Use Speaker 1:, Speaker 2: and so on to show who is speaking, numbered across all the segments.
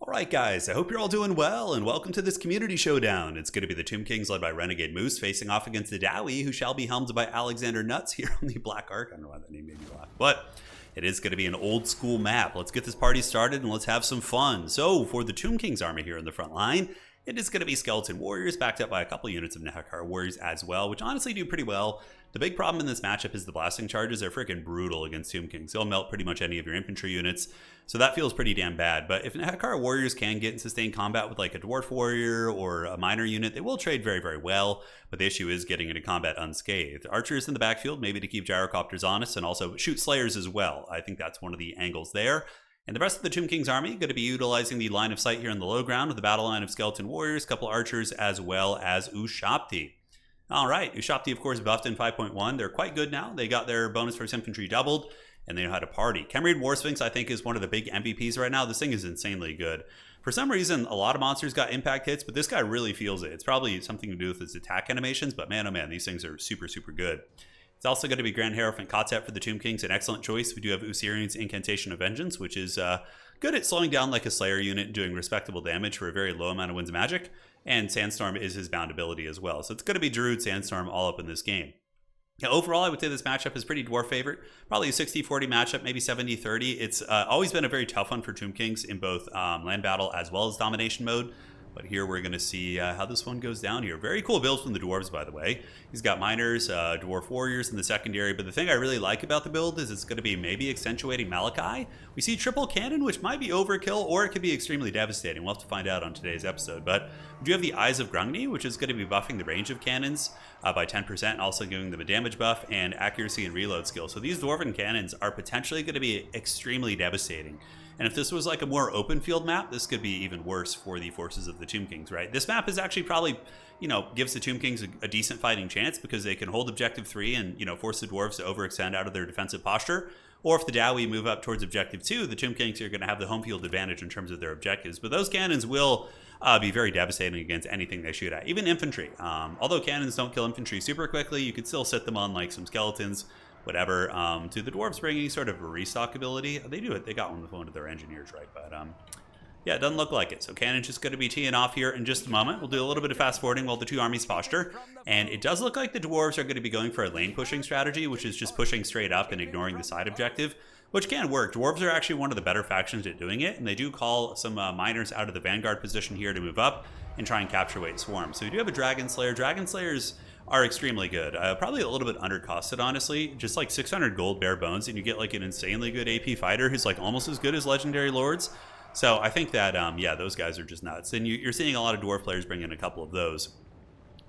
Speaker 1: Alright guys, I hope you're all doing well, and welcome to this community showdown. It's going to be the Tomb Kings led by Renegade Moose facing off against the Dowie, who shall be helmed by Alexander Nuts here on the Black Ark. I don't know why that name made me laugh, but it is going to be an old school map. Let's get this party started and let's have some fun. So for the Tomb Kings army here in the front line, it is going to be Skeleton Warriors backed up by a couple units of Nehekar Warriors as well, which honestly do pretty well. The big problem in this matchup is the blasting charges are freaking brutal against Tomb Kings. They'll melt pretty much any of your infantry units, so that feels pretty damn bad. But if Nehekar Warriors can get in sustained combat with like a Dwarf Warrior or a Miner unit, they will trade very, very well. But the issue is getting into combat unscathed. Archers in the backfield, maybe to keep Gyrocopters honest, and also shoot Slayers as well. I think that's one of the angles there. And the rest of the Tomb Kings army going to be utilizing the line of sight here in the low ground with the battle line of Skeleton Warriors, couple Archers, as well as Ushabti. Alright, Ushabti of course buffed in 5.1. They're quite good now. They got their bonus for infantry doubled, and they know how to party. Khemrian War Sphinx I think is one of the big MVPs right now. This thing is insanely good. For some reason, a lot of monsters got impact hits, but this guy really feels it. It's probably something to do with his attack animations, but man oh man, these things are super, super good. It's also going to be Grand Hierophant Kotet for the Tomb Kings, an excellent choice. We do have Usirian's Incantation of Vengeance, which is good at slowing down like a Slayer unit and doing respectable damage for a very low amount of Winds of Magic. And Sandstorm is his bound ability as well. So it's going to be Druid Sandstorm all up in this game. Now, overall, I would say this matchup is pretty Dwarf favorite. Probably a 60-40 matchup, maybe 70-30. It's always been a very tough one for Tomb Kings in both land battle as well as domination mode. But here we're going to see how this one goes down here. Very cool build from the Dwarves, by the way. He's got Miners, Dwarf Warriors in the secondary. But the thing I really like about the build is it's going to be maybe accentuating Malachi. We see triple cannon, which might be overkill, or it could be extremely devastating. We'll have to find out on today's episode. But we do have the Eyes of Grungni, which is going to be buffing the range of cannons by 10%, also giving them a damage buff and accuracy and reload skill. So these Dwarven cannons are potentially going to be extremely devastating. And if this was like a more open field map, this could be even worse for the forces of the Tomb Kings, right? This map is actually probably, gives the Tomb Kings a decent fighting chance because they can hold Objective 3 and, force the Dwarves to overextend out of their defensive posture. Or if the Dowie move up towards Objective 2, the Tomb Kings are going to have the home field advantage in terms of their objectives. But those cannons will be very devastating against anything they shoot at, even infantry. Although cannons don't kill infantry super quickly, you could still sit them on like some skeletons, whatever. Do the Dwarves bring any sort of a restock ability? They do it. They got one with one of their engineers, right? But yeah, it doesn't look like it. So cannon's just going to be teeing off here in just a moment. We'll do a little bit of fast forwarding while the two armies posture. And it does look like the Dwarves are going to be going for a lane pushing strategy, which is just pushing straight up and ignoring the side objective, which can work. Dwarves are actually one of the better factions at doing it, and they do call some miners out of the vanguard position here to move up and try and capture Weight Swarm. So we do have a Dragon Slayer. Dragon Slayers are extremely good. Probably a little bit undercosted, honestly. Just like 600 gold bare bones, and you get like an insanely good AP fighter who's like almost as good as Legendary Lords. So I think that, yeah, those guys are just nuts. And you're seeing a lot of Dwarf players bring in a couple of those.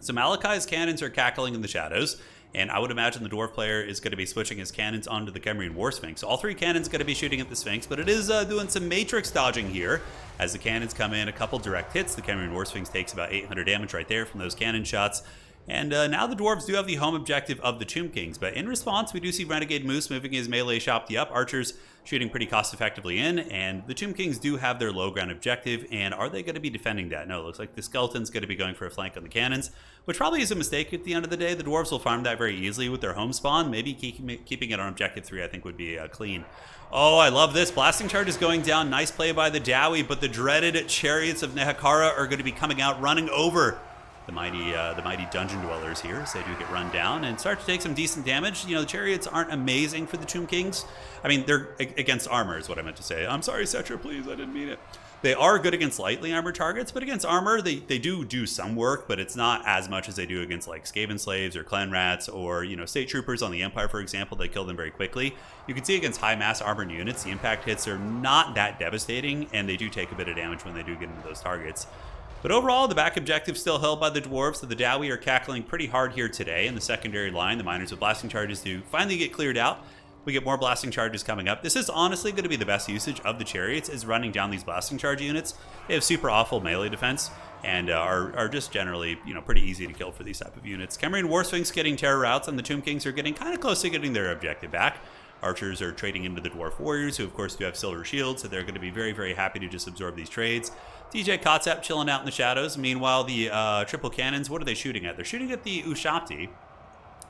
Speaker 1: So Malachi's cannons are cackling in the shadows, and I would imagine the Dwarf player is going to be switching his cannons onto the Khemrian War Sphinx. So all three cannons going to be shooting at the Sphinx, but it is doing some Matrix dodging here. As the cannons come in, a couple direct hits. The Khemrian War Sphinx takes about 800 damage right there from those cannon shots. And now the Dwarves do have the home objective of the Tomb Kings, but in response, we do see Renegade Moose moving his melee Ushabti up, Archers shooting pretty cost-effectively in, and the Tomb Kings do have their low ground objective, and are they going to be defending that? No, it looks like the Skeleton's going to be going for a flank on the cannons, which probably is a mistake at the end of the day. The Dwarves will farm that very easily with their home spawn. Maybe keeping it on Objective 3 I think would be clean. Oh, I love this. Blasting charge is going down. Nice play by the Dowie, but the dreaded Chariots of Nehekara are going to be coming out, running over the mighty dungeon dwellers here, so they do get run down and start to take some decent damage. The Chariots aren't amazing for the Tomb Kings. I mean, they're against armor is what I meant to say. I'm sorry, Cetra, please, I didn't mean it. They are good against lightly armored targets, but against armor, they do some work, but it's not as much as they do against like Skaven Slaves or Clan Rats or, State Troopers on the Empire, for example. They kill them very quickly. You can see against high mass armored units, the impact hits are not that devastating, and they do take a bit of damage when they do get into those targets. But overall, the back objective still held by the Dwarves, so the Dowie are cackling pretty hard here today. In the secondary line, the Miners with blasting charges do finally get cleared out. We get more blasting charges coming up. This is honestly going to be the best usage of the Chariots, is running down these blasting charge units. They have super awful melee defense and are just generally, pretty easy to kill for these type of units. Khemrian War Sphinx getting terror routes, and the Tomb Kings are getting kind of close to getting their objective back. Archers are trading into the Dwarf Warriors, who of course do have silver shields, so they're going to be very, very happy to just absorb these trades. DJ Kotsep chilling out in the shadows. Meanwhile, the triple cannons, what are they shooting at? They're shooting at the Ushabti.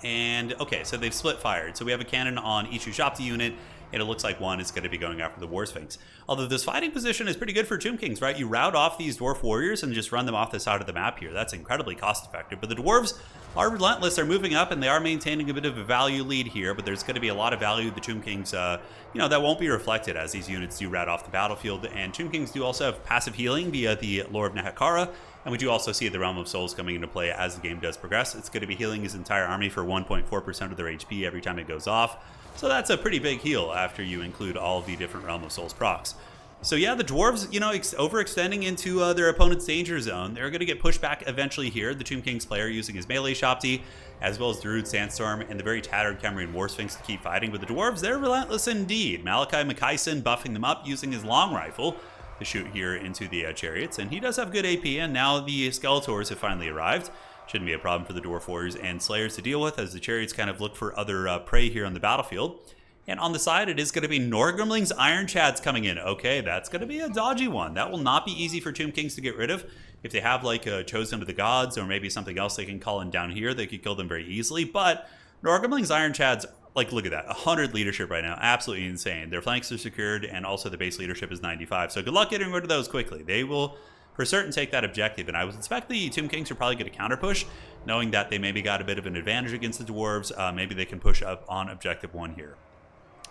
Speaker 1: And okay, so they've split fired. So we have a cannon on each Ushabti unit and it looks like one is going to be going after the War Sphinx. Although this fighting position is pretty good for Tomb Kings, right? You rout off these Dwarf Warriors and just run them off the side of the map here. That's incredibly cost effective. But the Dwarves are relentless. They're moving up, and they are maintaining a bit of a value lead here, but there's going to be a lot of value the Tomb Kings, that won't be reflected as these units do rout off the battlefield. And Tomb Kings do also have passive healing via the Lore of Nehekara, and we do also see the Realm of Souls coming into play as the game does progress. It's going to be healing his entire army for 1.4% of their HP every time it goes off. So that's a pretty big heal after you include all of the different Realm of Souls procs. So yeah, the Dwarves, overextending into their opponent's danger zone. They're going to get pushed back eventually here. The Tomb King's player using his melee Shopti, as well as Druid Sandstorm and the very tattered Khemrian War Sphinx to keep fighting. But the Dwarves, they're relentless indeed. Malachi Makaisen buffing them up using his long rifle to shoot here into the chariots. And he does have good AP, and now the Skeletors have finally arrived. Shouldn't be a problem for the Dwarf Warriors and Slayers to deal with as the chariots kind of look for other prey here on the battlefield. And on the side, it is going to be Norgrimling's Iron Chads coming in. Okay, that's going to be a dodgy one. That will not be easy for Tomb Kings to get rid of. If they have like a Chosen of the Gods or maybe something else they can call in down here, they could kill them very easily. But Norgrimling's Iron Chads, like, look at that. 100 leadership right now. Absolutely insane. Their flanks are secured, and also the base leadership is 95. So good luck getting rid of those quickly. They will for certain take that objective, and I would expect the Tomb Kings are probably going to counter push, knowing that they maybe got a bit of an advantage against the Dwarves. Maybe they can push up on objective 1 here.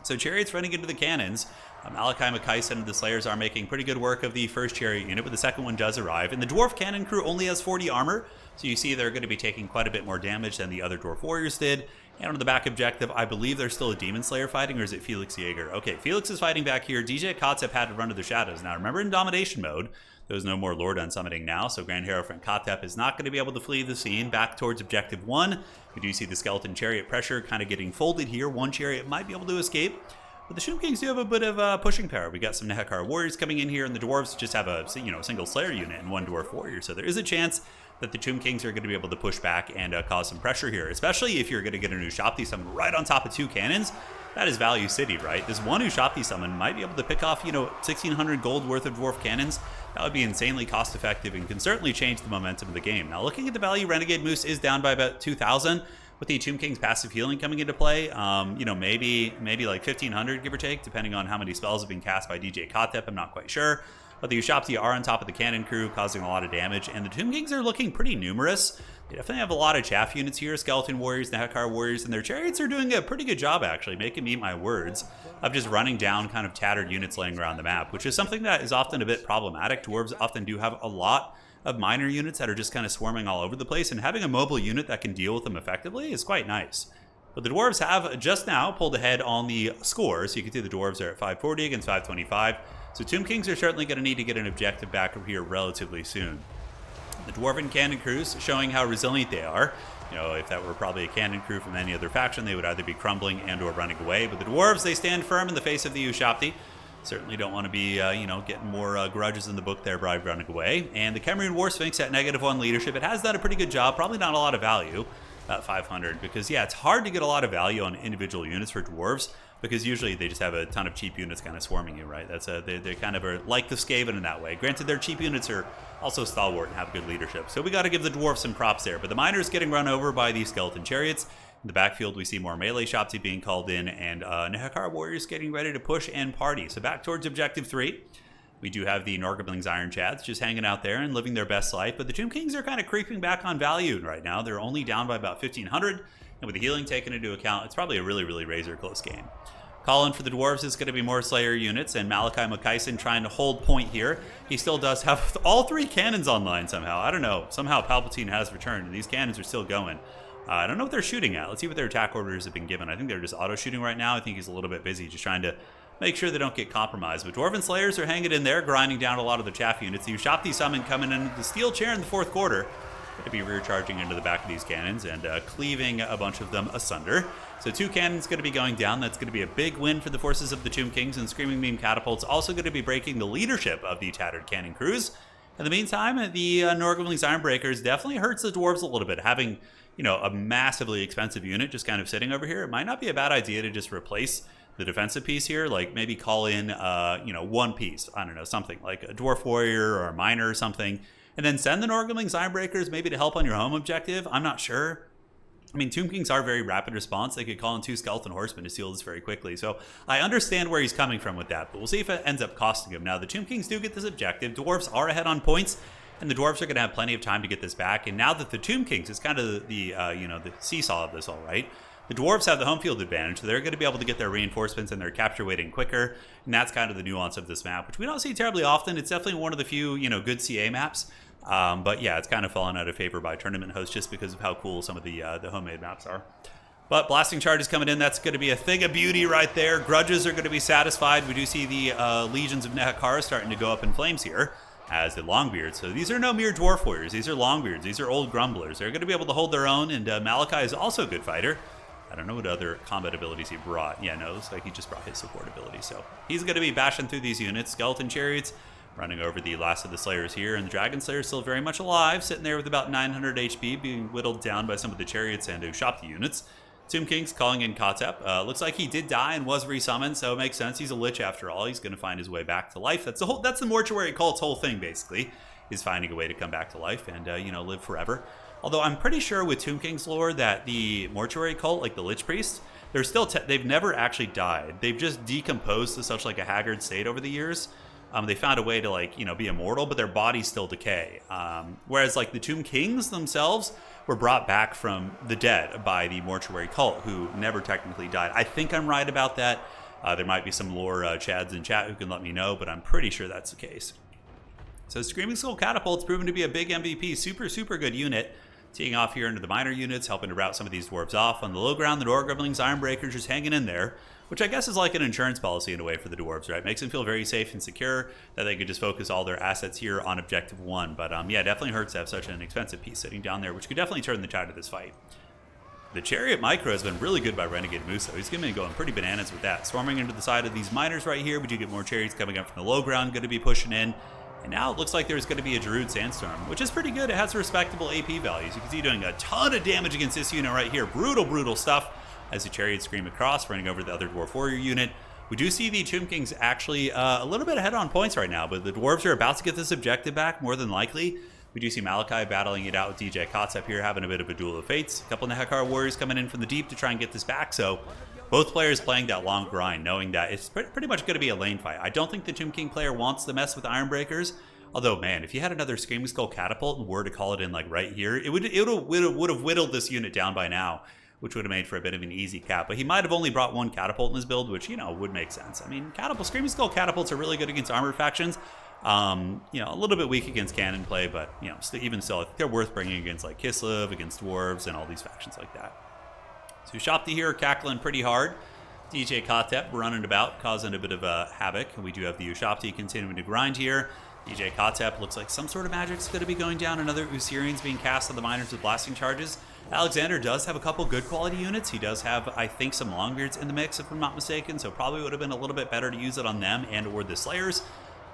Speaker 1: So chariots running into the cannons. Malachi Makaisen and the Slayers are making pretty good work of the first chariot unit, but the second one does arrive. And the Dwarf cannon crew only has 40 armor, so you see they're going to be taking quite a bit more damage than the other Dwarf Warriors did. And on the back objective, I believe there's still a Demon Slayer fighting, or is it Felix Jaeger? Okay, Felix is fighting back here. DJ Kotzeb had to run to the shadows. Now remember, in domination mode, there's no more Lord Unsummoning now, so Grand Hierophant Kotzeb is not going to be able to flee the scene back towards objective 1. We do see the Skeleton Chariot pressure kind of getting folded here. One chariot might be able to escape, but the Tomb Kings do have a bit of pushing power. We got some Nehekar Warriors coming in here, and the Dwarves just have a single Slayer unit and one Dwarf Warrior, so there is a chance that the Tomb Kings are going to be able to push back and cause some pressure here, especially if you're going to get a new Shopti summon right on top of 2 cannons. That is value city, right? This one new Shopti summon might be able to pick off, 1,600 gold worth of Dwarf cannons. That would be insanely cost effective and can certainly change the momentum of the game. Now, looking at the value, Renegade Moose is down by about 2,000 with the Tomb King's passive healing coming into play. Maybe like 1,500, give or take, depending on how many spells have been cast by DJ Kotzeb. I'm not quite sure. But the Ushapti are on top of the cannon crew, causing a lot of damage, and the Tomb Kings are looking pretty numerous. They definitely have a lot of chaff units here, Skeleton Warriors, Nehekar Warriors, and their chariots are doing a pretty good job, actually, making me eat my words, of just running down kind of tattered units laying around the map, which is something that is often a bit problematic. Dwarves often do have a lot of minor units that are just kind of swarming all over the place, and having a mobile unit that can deal with them effectively is quite nice. But the Dwarves have just now pulled ahead on the score, so you can see the Dwarves are at 540 against 525. So Tomb Kings are certainly going to need to get an objective back over here relatively soon. The Dwarven cannon crews showing how resilient they are. If that were probably a cannon crew from any other faction, they would either be crumbling and or running away. But the Dwarves, they stand firm in the face of the Ushapti. Certainly don't want to be, getting more grudges in the book there by running away. And the Khemrian War Sphinx at -1 leadership, it has done a pretty good job. Probably not a lot of value, about 500, because yeah, it's hard to get a lot of value on individual units for Dwarves, because usually they just have a ton of cheap units kind of swarming you, right? They kind of are like the Skaven in that way. Granted, their cheap units are also stalwart and have good leadership, so we got to give the Dwarves some props there. But the Miners getting run over by these Skeleton Chariots. In the backfield, we see more melee Shopti being called in, and Nehekar Warriors getting ready to push and party. So back towards objective 3. We do have the Norgrimling's Iron Chads just hanging out there and living their best life, but the Tomb Kings are kind of creeping back on value right now. They're only down by about 1,500, and with the healing taken into account, it's probably a really, really razor-close game. Calling for the Dwarves is going to be more Slayer units, and Malachi Makaisen trying to hold point here. He still does have all 3 cannons online somehow. I don't know. Somehow Palpatine has returned, and these cannons are still going. I don't know what they're shooting at. Let's see what their attack orders have been given. I think they're just auto-shooting right now. I think he's a little bit busy just trying to make sure they don't get compromised. But Dwarven Slayers are hanging in there, grinding down a lot of the chaff units. The Ushapti summon coming in the steel chair in the 4th quarter. To be rear charging into the back of these cannons and cleaving a bunch of them asunder. So 2 cannons going to be going down. That's going to be a big win for the forces of the Tomb Kings, and Screaming Beam Catapults also going to be breaking the leadership of the tattered cannon crews. In the meantime, the Norgrimling's Ironbreakers definitely hurts the Dwarves a little bit. Having, a massively expensive unit just kind of sitting over here, it might not be a bad idea to just replace the defensive piece here, like maybe call in, one piece. I don't know, something like a Dwarf Warrior or a Miner or something, and then send the Norgrimling's Ironbreakers maybe to help on your home objective. I'm not sure. I mean, Tomb Kings are very rapid response. They could call in 2 Skeleton Horsemen to seal this very quickly. So I understand where he's coming from with that, but we'll see if it ends up costing him. Now, the Tomb Kings do get this objective. Dwarves are ahead on points, and the Dwarves are going to have plenty of time to get this back. And now that the Tomb Kings is kind of the the seesaw of this, all right, the Dwarves have the home field advantage, so they're going to be able to get their reinforcements and their capture waiting quicker, and that's kind of the nuance of this map, which we don't see terribly often. It's definitely one of the few, good CA maps. But yeah, it's kind of fallen out of favor by tournament hosts just because of how cool some of the homemade maps are. But blasting charge is coming in. That's going to be a thing of beauty right there. Grudges are going to be satisfied. We do see the legions of Nehekara starting to go up in flames here, as the Longbeards. So these are no mere dwarf warriors. These are Longbeards. These are old grumblers. They're going to be able to hold their own, and Malachi is also a good fighter. I don't know what other combat abilities he brought. Yeah, no, it looks like he just brought his support ability. So he's going to be bashing through these units. Skeleton Chariots running over the last of the Slayers here, and the Dragon Slayer is still very much alive, sitting there with about 900 HP, being whittled down by some of the Chariots and Ushopti units. Tomb King's calling in Kotep. Looks like he did die and was resummoned, so it makes sense. He's a lich after all. He's going to find his way back to life. That's the mortuary cult's whole thing, basically, is finding a way to come back to life and live forever. Although I'm pretty sure with Tomb King's lore that the mortuary cult, like the Lich Priest, they're still they've never actually died. They've just decomposed to such like a haggard state over the years. They found a way to be immortal, but their bodies still decay. Whereas like the Tomb Kings themselves were brought back from the dead by the mortuary cult, who never technically died. I think I'm right about that. There might be some lore chads in chat who can let me know, but I'm pretty sure that's the case. So Screaming Skull Catapult's proven to be a big MVP, super good unit. Teeing off here into the minor units, helping to rout some of these dwarves off. On the low ground, the Door Grumblings, Ironbreakers just hanging in there, which I guess is like an insurance policy in a way for the dwarves, right? Makes them feel very safe and secure that they could just focus all their assets here on objective 1. But yeah, definitely hurts to have such an expensive piece sitting down there, which could definitely turn the tide of this fight. The Chariot Micro has been really good by Renegade Muso. He's going to be going pretty bananas with that. Storming into the side of these miners right here, we do get more Chariots coming up from the low ground, going to be pushing in. And now it looks like there's going to be a Darude Sandstorm, which is pretty good. It has respectable AP values. You can see doing a ton of damage against this unit right here. Brutal stuff as the Chariots scream across, running over the other Dwarf Warrior unit. We do see the Tomb Kings actually a little bit ahead on points right now, but the Dwarves are about to get this objective back, more than likely. We do see Malachi battling it out with DJ Kotsep here, having a bit of a duel of fates. A couple of Nehekara warriors coming in from the deep to try and get this back, so both players playing that long grind, knowing that it's pretty much going to be a lane fight. I don't think the Tomb King player wants to mess with Ironbreakers. Although, man, if you had another Screaming Skull Catapult and were to call it in like right here, it would have whittled this unit down by now, which would have made for a bit of an easy cap. But he might have only brought 1 catapult in his build, which, would make sense. I mean, Screaming Skull Catapults are really good against armored factions. A little bit weak against cannon play, but, even still, I think they're worth bringing against like Kislev, against Dwarves, and all these factions like that. So Ushopti here cackling pretty hard. DJ Kotep running about, causing a bit of havoc. And we do have the Ushopti continuing to grind here. DJ Kotep looks like some sort of magic's going to be going down. Another Usirian's being cast on the miners with blasting charges. Alexander does have a couple good quality units. He does have, I think, some Longbeards in the mix, if I'm not mistaken. So probably would have been a little bit better to use it on them and or the Slayers.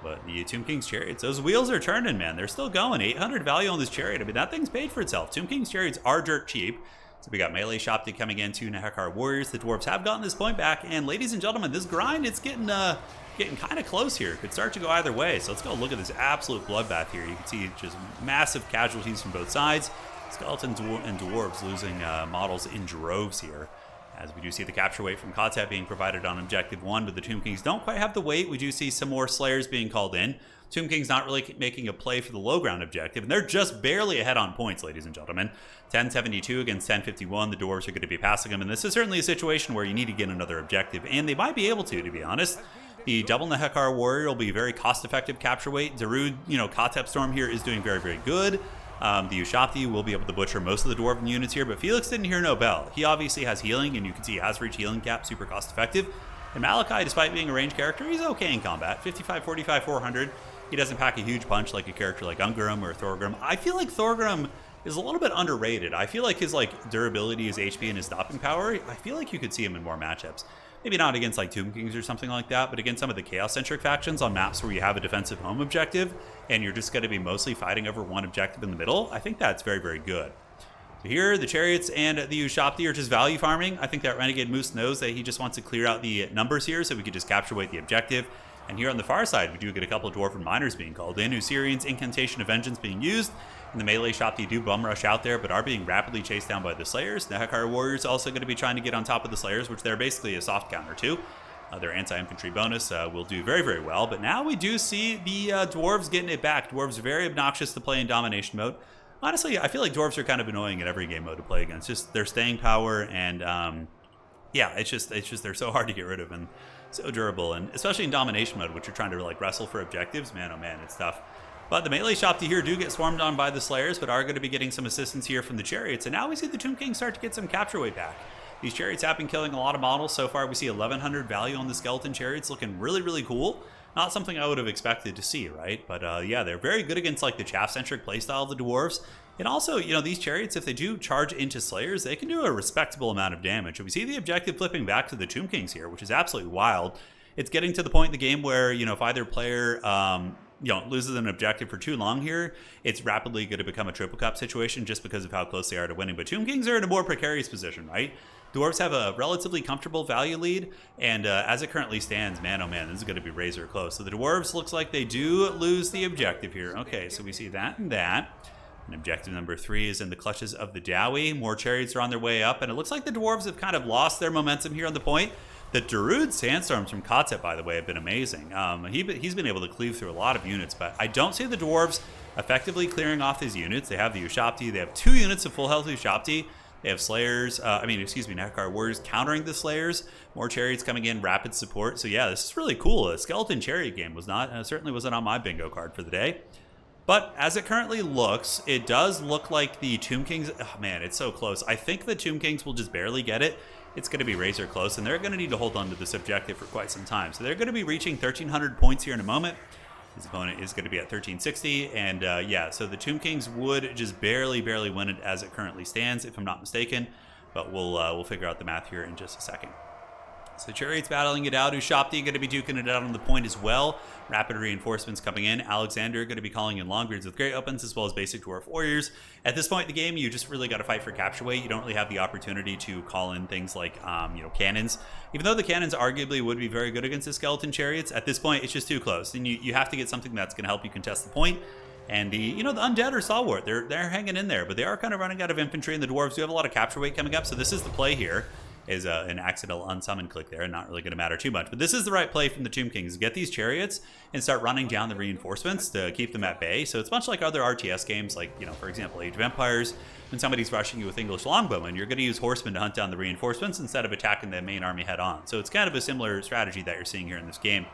Speaker 1: But the Tomb King's Chariots, those wheels are turning, man. They're still going. 800 value on this Chariot. I mean, that thing's paid for itself. Tomb King's Chariots are dirt cheap. So we got melee Shopti coming in, 2 Nehekara warriors. The Dwarves have gotten this point back. And ladies and gentlemen, this grind, it's getting kind of close here. Could start to go either way. So let's go look at this absolute bloodbath here. You can see just massive casualties from both sides. Skeletons and Dwarves losing models in droves here. As we do see the capture weight from Kotep being provided on Objective 1, but the Tomb Kings don't quite have the weight. We do see some more Slayers being called in. Tomb Kings not really making a play for the low ground objective, and they're just barely ahead on points, ladies and gentlemen. 1072 against 1051. The Dwarves are going to be passing them, and this is certainly a situation where you need to get another objective, and they might be able to be honest. The double Nehekara warrior will be very cost-effective capture weight. Darude, Kotep Storm here is doing very good. The Ushopti will be able to butcher most of the Dwarven units here, but Felix didn't hear no bell. He obviously has healing, and you can see he has reached healing cap, super cost-effective. And Malachi, despite being a ranged character, he's okay in combat. 55, 45, 400. He doesn't pack a huge punch like a character like Ungrim or Thorgrim. I feel like Thorgrim is a little bit underrated. I feel like his durability, his HP, and his stopping power, I feel like you could see him in more matchups. Maybe not against Tomb Kings or something like that, but against some of the Chaos-centric factions on maps where you have a defensive home objective and you're just going to be mostly fighting over one objective in the middle, I think that's very good. So here, the Chariots and the Ushopti are just value farming. I think that Renegade Moose knows that he just wants to clear out the numbers here so we could just capture weight the objective. And here on the far side, we do get a couple of Dwarven Miners being called in, Usirian's Incantation of Vengeance being used, And the melee Shopti do bum rush out there, but are being rapidly chased down by the Slayers. The Hekar Warriors also going to be trying to get on top of the Slayers, which they're basically a soft counter to. Their anti-infantry bonus will do very, very well. But now we do see the Dwarves getting it back. Dwarves are very obnoxious to play in domination mode. Honestly, I feel like Dwarves are kind of annoying in every game mode to play against. Just their staying power and, yeah, it's just they're so hard to get rid of and so durable. And especially in domination mode, which you're trying to like wrestle for objectives, man, oh man, it's tough. But the melee Shopti here do get swarmed on by the Slayers, but are going to be getting some assistance here from the Chariots. And now we see the Tomb Kings start to get some capture weight back. These Chariots have been killing a lot of models. So far, we see 1,100 value on the Skeleton Chariots, looking really, really cool. Not something I would have expected to see, right? But yeah, they're very good against like the chaff-centric playstyle of the Dwarves. And also, you know, these Chariots, if they do charge into Slayers, they can do a respectable amount of damage. And we see the objective flipping back to the Tomb Kings here, which is absolutely wild. It's getting to the point in the game where, you know, if either player loses an objective for too long here, it's rapidly going to become a triple cap situation just because of how close they are to winning. But Tomb Kings are in a more precarious position, right? Dwarves have a relatively comfortable value lead, and as it currently stands, man, oh man, this is going to be razor close. So the Dwarves looks like they do lose the objective here. Okay, so we see that and that. And objective number 3 is in the clutches of the Dowie. More Chariots are on their way up, and it looks like the Dwarves have kind of lost their momentum here on the point. The Darude Sandstorms from Kotzet, by the way, have been amazing. He's been able to cleave through a lot of units, but I don't see the Dwarves effectively clearing off these units. They have the Ushapti. They have 2 units of full health Ushapti. They have Slayers, Hekar Warriors countering the Slayers. More Chariots coming in, rapid support. So yeah, this is really cool. A Skeleton Chariot game was not, certainly wasn't on my bingo card for the day. But as it currently looks, it does look like the Tomb Kings, oh man, it's so close. I think the Tomb Kings will just barely get it. It's going to be razor close, and they're going to need to hold on to this objective for quite some time. So they're going to be reaching 1,300 points here in a moment. His opponent is going to be at 1,360, and yeah, so the Tomb Kings would just barely win it as it currently stands, if I'm not mistaken. But we'll figure out the math here in just a second. So Chariots battling it out. Ushapti going to be duking it out on the point as well. Rapid reinforcements coming in. Alexander going to be calling in Longbeards with Great Opens as well as basic Dwarf Warriors. At this point in the game, you just really got to fight for capture weight. You don't really have the opportunity to call in things like, cannons. Even though the cannons arguably would be very good against the Skeleton Chariots, at this point, it's just too close. And you have to get something that's going to help you contest the point. And the Undead are stalwart. They're hanging in there, but they are kind of running out of infantry, and the Dwarves do have a lot of capture weight coming up. So this is the play here. Is an accidental unsummon click there, and not really going to matter too much. But this is the right play from the Tomb Kings. Get these Chariots and start running down the reinforcements to keep them at bay. So it's much like other RTS games, like, for example, Age of Empires. When somebody's rushing you with English Longbowmen, you're going to use horsemen to hunt down the reinforcements instead of attacking the main army head on. So it's kind of a similar strategy that you're seeing here in this game.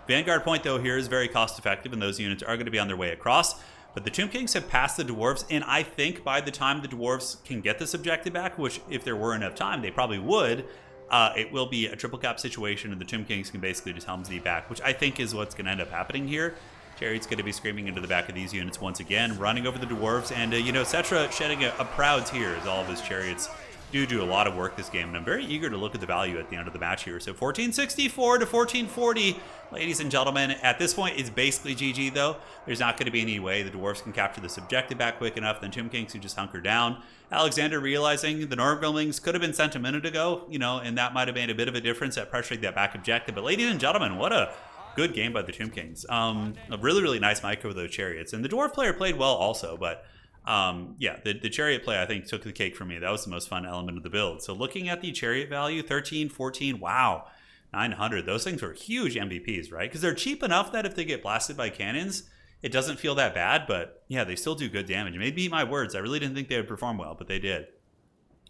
Speaker 1: Vanguard point, though, here is very cost effective, and those units are going to be on their way across. But the Tomb Kings have passed the Dwarves, and I think by the time the Dwarves can get this objective back, which if there were enough time, they probably would, it will be a triple cap situation, and the Tomb Kings can basically just Helm's Deep back, which I think is what's going to end up happening here. Chariot's going to be screaming into the back of these units once again, running over the Dwarves, and, Cetra shedding a proud tear as all of his Chariots do a lot of work this game, and I'm very eager to look at the value at the end of the match here. So 1464 to 1440, ladies and gentlemen. At this point, it's basically GG, though. There's not going to be any way the Dwarves can capture this objective back quick enough. Then Tomb Kings who just hunker down. Alexander realizing the Norgolings could have been sent a minute ago, and that might have made a bit of a difference at pressuring that back objective. But ladies and gentlemen, what a good game by the Tomb Kings. A really nice micro with those Chariots. And the Dwarf player played well also, but the Chariot play, I think, took the cake for me. That was the most fun element of the build. So looking at the Chariot value, 13, 14, wow, 900. Those things were huge MVPs, right? Because they're cheap enough that if they get blasted by cannons, it doesn't feel that bad. But yeah, they still do good damage. Maybe eat my words. I really didn't think they would perform well, but they did.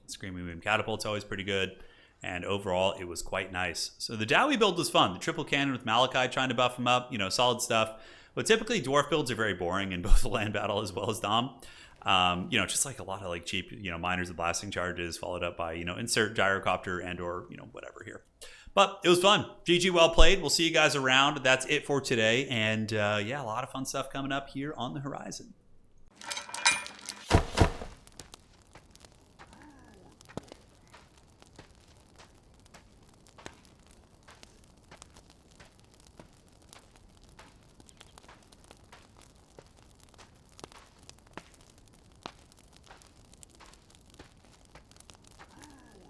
Speaker 1: Screaming Boom Catapult's always pretty good. And overall, it was quite nice. So the Dowie build was fun. The triple cannon with Malachi trying to buff him up, solid stuff. But typically, Dwarf builds are very boring in both the land battle as well as Dom. Just like a lot of cheap, miners with blasting charges followed up by, insert gyrocopter and or, whatever here. But it was fun. GG, well played. We'll see you guys around. That's it for today. And a lot of fun stuff coming up here on the horizon.